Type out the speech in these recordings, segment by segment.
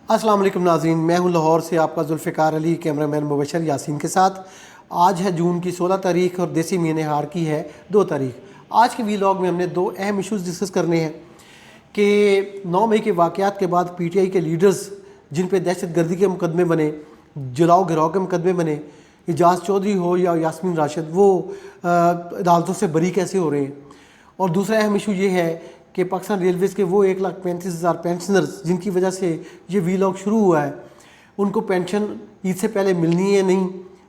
السلام علیکم ناظرین، میں ہوں لاہور سے آپ کا ذوالفقار علی، کیمرہ مین مبشر یاسین کے ساتھ۔ آج ہے جون کی 16 تاریخ اور دیسی مہینے ہار کی ہے 2 تاریخ۔ آج کے ویلاگ میں ہم نے 2 اہم ایشوز ڈسکس کرنے ہیں کہ 9 مئی کے واقعات کے بعد پی ٹی آئی کے لیڈرز جن پہ دہشت گردی کے مقدمے بنے، جلاؤ گراؤ کے مقدمے بنے، اعجاز چودھری ہو یا یاسمین راشد، وہ عدالتوں سے بری کیسے ہو رہے ہیں۔ اور دوسرا اہم ایشو یہ ہے کہ پاکستان ریلویز کے وہ 1,35,000 پینشنرز جن کی وجہ سے یہ ویلاگ شروع ہوا ہے، ان کو پینشن عید سے پہلے ملنی ہے نہیں،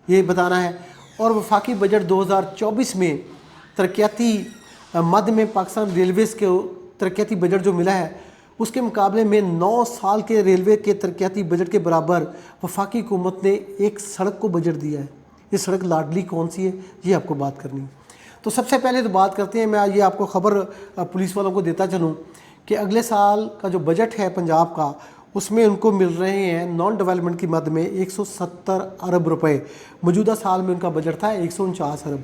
یہ بتانا ہے۔ اور وفاقی بجٹ 2024 میں ترقیاتی مد میں پاکستان ریلویز کے ترقیاتی بجٹ جو ملا ہے اس کے مقابلے میں 9 سال کے ریلوے کے ترقیاتی بجٹ کے برابر وفاقی حکومت نے ایک سڑک کو بجٹ دیا ہے۔ یہ سڑک لاڈلی کون سی ہے، یہ آپ کو بات کرنی ہے۔ تو سب سے پہلے تو بات کرتے ہیں، میں یہ آپ کو خبر پولیس والوں کو دیتا چلوں کہ اگلے سال کا جو بجٹ ہے پنجاب کا، اس میں ان کو مل رہے ہیں نان ڈیولپمنٹ کی مد میں 170 ارب روپے۔ موجودہ سال میں ان کا بجٹ تھا 149 ارب۔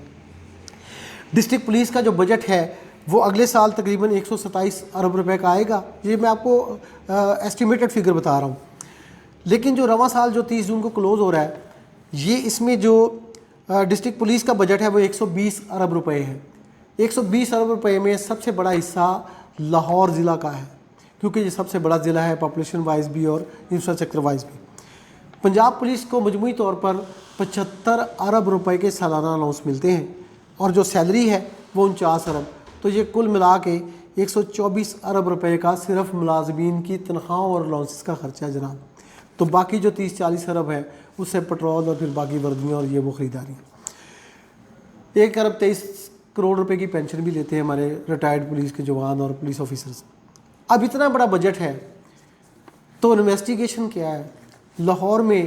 ڈسٹرکٹ پولیس کا جو بجٹ ہے وہ اگلے سال تقریباً 127 ارب روپے کا آئے گا۔ یہ میں آپ کو ایسٹیمیٹڈ فگر بتا رہا ہوں، لیکن جو رواں سال جو 30 جون کو کلوز ہو رہا ہے، یہ اس میں جو ڈسٹرکٹ پولیس کا بجٹ ہے وہ 120 ارب روپے ہے۔ 120 ارب روپے میں سب سے بڑا حصہ لاہور ضلع کا ہے، کیونکہ یہ سب سے بڑا ضلع ہے پاپولیشن وائز بھی اور انفراسٹرکچر وائز بھی۔ پنجاب پولیس کو مجموعی طور پر 75 ارب روپے کے سالانہ الاؤنس ملتے ہیں، اور جو سیلری ہے وہ 49 ارب۔ تو یہ کل ملا کے 124 ارب روپے کا صرف ملازمین کی تنخواہوں اور الاؤنسز کا خرچہ ہے جناب۔ تو باقی جو 30-40 ارب ہے اس سے پٹرول اور پھر باقی وردیاں اور یہ وہ خریداری ہیں۔ 1 ارب 23 کروڑ روپے کی پینشن بھی لیتے ہیں ہمارے ریٹائرڈ پولیس کے جوان اور پولیس آفیسرز۔ اب اتنا بڑا بجٹ ہے تو انویسٹیگیشن کیا ہے؟ لاہور میں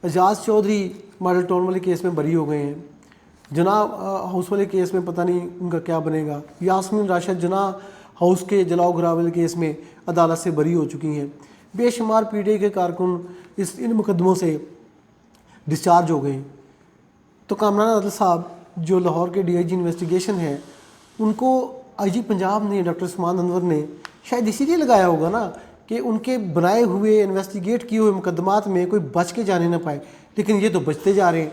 اعجاز چودھری ماڈل ٹاؤن والے کیس میں بری ہو گئے ہیں، جناح ہاؤس والے کیس میں پتہ نہیں ان کا کیا بنے گا، یاسمین راشد جناح ہاؤس کے جلاؤ گراؤ والے کیس میں عدالت سے بری ہو چکی ہیں، بے شمار پی ٹی آئی کے کارکن ان مقدموں سے ڈسچارج ہو گئے ہیں۔ تو کامران عادل صاحب جو لاہور کے ڈی آئی جی انویسٹیگیشن ہے، ان کو آئی جی پنجاب نے ڈاکٹر عثمان انور نے شاید اسی لیے لگایا ہوگا نا کہ ان کے بنائے ہوئے انویسٹیگیٹ کیے ہوئے مقدمات میں کوئی بچ کے جانے نہ پائے، لیکن یہ تو بچتے جا رہے ہیں۔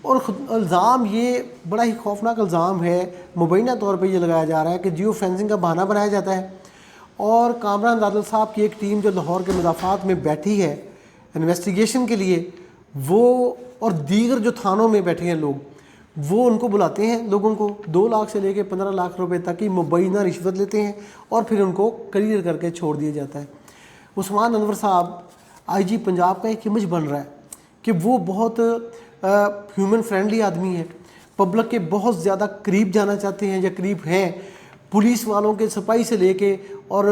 اور الزام یہ بڑا ہی خوفناک الزام ہے، مبینہ طور پہ یہ لگایا جا رہا ہے کہ جیو فینسنگ کا بہانہ بنایا جاتا ہے، اور کامران عادل صاحب کی ایک ٹیم جو لاہور کے مضافات میں بیٹھی ہے انویسٹیگیشن کے لیے، وہ اور دیگر جو تھانوں میں بیٹھے ہیں لوگ، وہ ان کو بلاتے ہیں، لوگوں کو 2 لاکھ سے لے کے 15 لاکھ روپے تک کی مبینہ رشوت لیتے ہیں اور پھر ان کو کلیئر کر کے چھوڑ دیا جاتا ہے۔ عثمان انور صاحب آئی جی پنجاب کا ایک امیج بن رہا ہے کہ وہ بہت ہیومن فرینڈلی آدمی ہے، پبلک کے بہت زیادہ قریب جانا چاہتے ہیں یا قریب ہیں، پولیس والوں کے سپاہی سے لے کے اور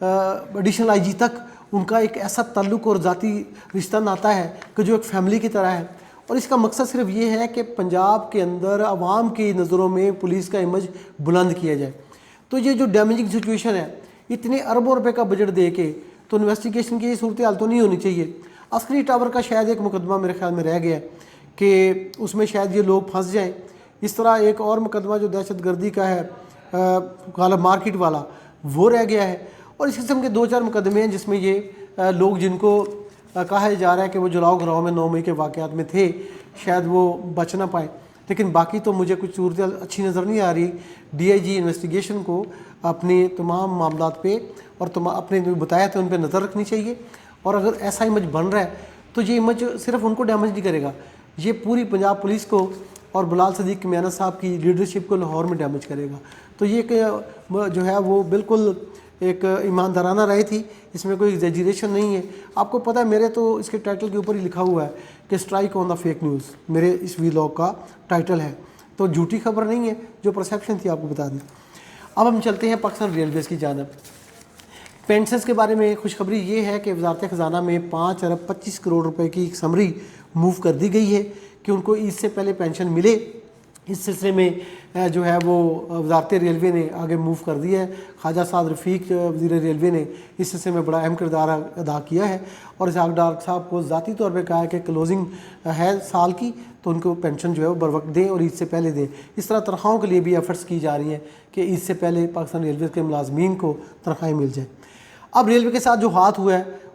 ایڈیشنل آئی جی تک ان کا ایک ایسا تعلق اور ذاتی رشتہ ناتا ہے کہ جو ایک فیملی کی طرح ہے۔ اور اس کا مقصد صرف یہ ہے کہ پنجاب کے اندر عوام کی نظروں میں پولیس کا امیج بلند کیا جائے۔ تو یہ جو ڈیمیجنگ سچویشن ہے، اتنے اربوں روپے کا بجٹ دے کے تو انویسٹیگیشن کی یہ صورتحال تو نہیں ہونی چاہیے۔ عسکری ٹاور کا شاید ایک مقدمہ میرے خیال میں رہ گیا ہے کہ اس میں شاید یہ لوگ پھنس جائیں۔ اس طرح ایک اور مقدمہ جو دہشت گردی کا ہے غالب مارکیٹ والا، وہ رہ گیا ہے۔ اور اس قسم کے 2-4 مقدمے ہیں جس میں یہ لوگ جن کو کہا جا رہا ہے کہ وہ جلاؤ گراؤ میں 9 مئی کے واقعات میں تھے، شاید وہ بچ نہ پائے۔ لیکن باقی تو مجھے کچھ صورتحال اچھی نظر نہیں آ رہی۔ ڈی آئی جی انویسٹیگیشن کو اپنے تمام معاملات پہ اور اپنے جو بتایا تھا ان پہ نظر رکھنی چاہیے، اور اگر ایسا امیج بن رہا ہے تو یہ امیج صرف ان کو ڈیمیج نہیں کرے گا، یہ پوری پنجاب پولیس کو اور بلال صدیق کمیانہ صاحب کی لیڈرشپ کو لاہور میں ڈیمیج کرے گا۔ تو یہ کہ جو ہے وہ بالکل ایک ایماندارانہ رائے تھی، اس میں کوئی ایگزیجریشن نہیں ہے۔ آپ کو پتہ ہے میرے تو اس کے ٹائٹل کے اوپر ہی لکھا ہوا ہے کہ اسٹرائک آن دا فیک نیوز، میرے اس ویلاگ کا ٹائٹل ہے، تو جھوٹی خبر نہیں ہے، جو پرسیپشن تھی آپ کو بتا دیں۔ اب ہم چلتے ہیں پاکستان ریلویز کی جانب۔ پینشنز کے بارے میں خوشخبری یہ ہے کہ وزارت خزانہ میں 5 ارب 25 کروڑ روپے کی ایک سمری موو کر دی گئی ہے کہ ان کو عید سے پہلے پینشن ملے۔ اس سلسلے میں جو ہے وہ وزارت ریلوے نے آگے موو کر دیا ہے۔ خواجہ سعد رفیق وزیر ریلوے نے اس سلسلے میں بڑا اہم کردار ادا کیا ہے، اور اسحاق ڈار صاحب کو ذاتی طور پہ کہا ہے کہ کلوزنگ ہے سال کی تو ان کو پینشن جو ہے وہ بروقت دیں اور عید سے پہلے دیں۔ اس طرح تنخواہوں کے لیے بھی ایفرٹس کی جا رہی ہیں کہ عید سے پہلے پاکستان ریلوے کے ملازمین کو تنخواہیں مل جائیں۔ اب ریلوے کے ساتھ جو ہاتھ ہوا ہے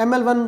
ML1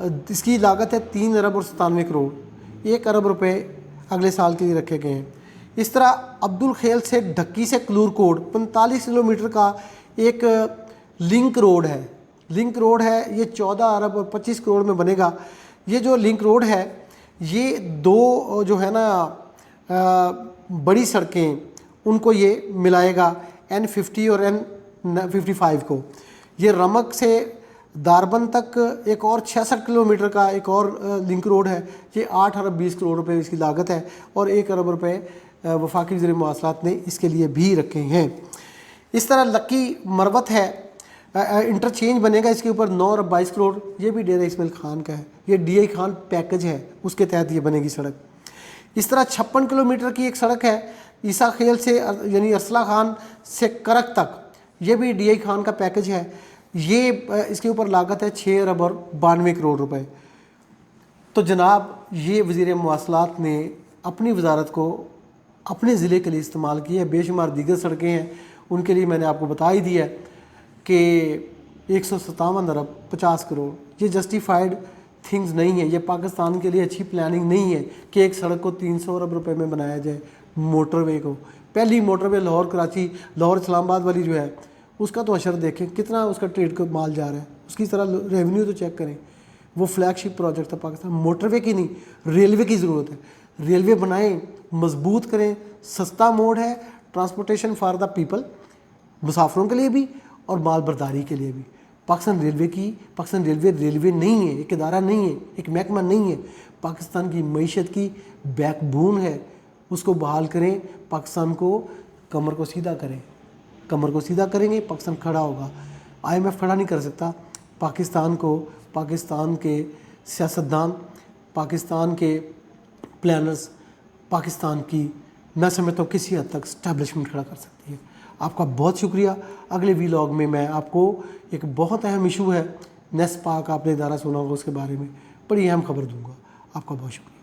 اس کی لاگت ہے 3 ارب اور 97 کروڑ، 1 ارب روپے اگلے سال کے لیے رکھے گئے ہیں۔ اس طرح عبدالخیل سے ڈھکی سے کلور کوٹ 45 کلومیٹر کا ایک لنک روڈ ہے، یہ 14 ارب اور 25 کروڑ میں بنے گا۔ یہ جو لنک روڈ ہے یہ دو جو ہے نا بڑی سڑکیں ان کو یہ ملائے گا، N50 اور N55 کو۔ یہ رمک سے داربند تک ایک اور 66 کلومیٹر کا ایک اور لنک روڈ ہے، یہ 8 ارب 20 کروڑ روپے اس کی لاگت ہے، اور 1 ارب روپے وفاقی وزیر مواصلات نے اس کے لیے بھی رکھے ہیں۔ اس طرح لکی مروت ہے، انٹرچینج بنے گا اس کے اوپر 9 ارب 22 کروڑ، یہ بھی ڈیرہ اسماعیل خان کا ہے، یہ ڈی آئی خان پیکج ہے، اس کے تحت یہ بنے گی سڑک۔ اس طرح 56 کلومیٹر کی ایک سڑک ہے عیسیٰ خیل سے یعنی ارسلہ خان سے کرک تک، یہ بھی ڈی آئی خان کا پیکج ہے، یہ اس کے اوپر لاگت ہے 6 ارب اور 92 کروڑ روپے۔ تو جناب یہ وزیر مواصلات نے اپنی وزارت کو اپنے ضلع کے لیے استعمال کی ہے۔ بے شمار دیگر سڑکیں ہیں ان کے لیے میں نے آپ کو بتا ہی دیا ہے کہ 157 ارب 50 کروڑ، یہ جسٹیفائڈ تھنگز نہیں ہیں، یہ پاکستان کے لیے اچھی پلاننگ نہیں ہے کہ ایک سڑک کو 300 ارب روپے میں بنایا جائے۔ موٹر وے کو، پہلی موٹر وے لاہور کراچی، لاہور اسلام آباد والی جو ہے اس کا تو اشر دیکھیں کتنا اس کا ٹریڈ کو مال جا رہا ہے، اس کی طرح ریونیو تو چیک کریں۔ وہ فلیگ شپ پروجیکٹ تھا پاکستان، موٹر وے کی نہیں، ریلوے کی ضرورت ہے۔ ریلوے بنائیں، مضبوط کریں، سستا موڈ ہے، ٹرانسپورٹیشن فار دا پیپل، مسافروں کے لیے بھی اور مال برداری کے لیے بھی۔ پاکستان ریلوے نہیں ہے، ایک ادارہ نہیں ہے، ایک محکمہ نہیں ہے، پاکستان کی معیشت کی بیک بون ہے، اس کو بحال کریں، پاکستان کو کمر کو سیدھا کریں گے پاکستان کھڑا ہوگا۔ IMF کھڑا نہیں کر سکتا پاکستان کو، پاکستان کے سیاستدان، پاکستان کے پلانرز، پاکستان کی میں سمجھتا ہوں کسی حد تک اسٹیبلشمنٹ کھڑا کر سکتی ہے۔ آپ کا بہت شکریہ۔ اگلے ویلاگ میں میں آپ کو ایک بہت اہم ایشو ہے نیس پاک، آپ نے ادارہ سنا ہوگا اس کے بارے میں، بڑی اہم خبر دوں گا۔ آپ کا بہت شکریہ۔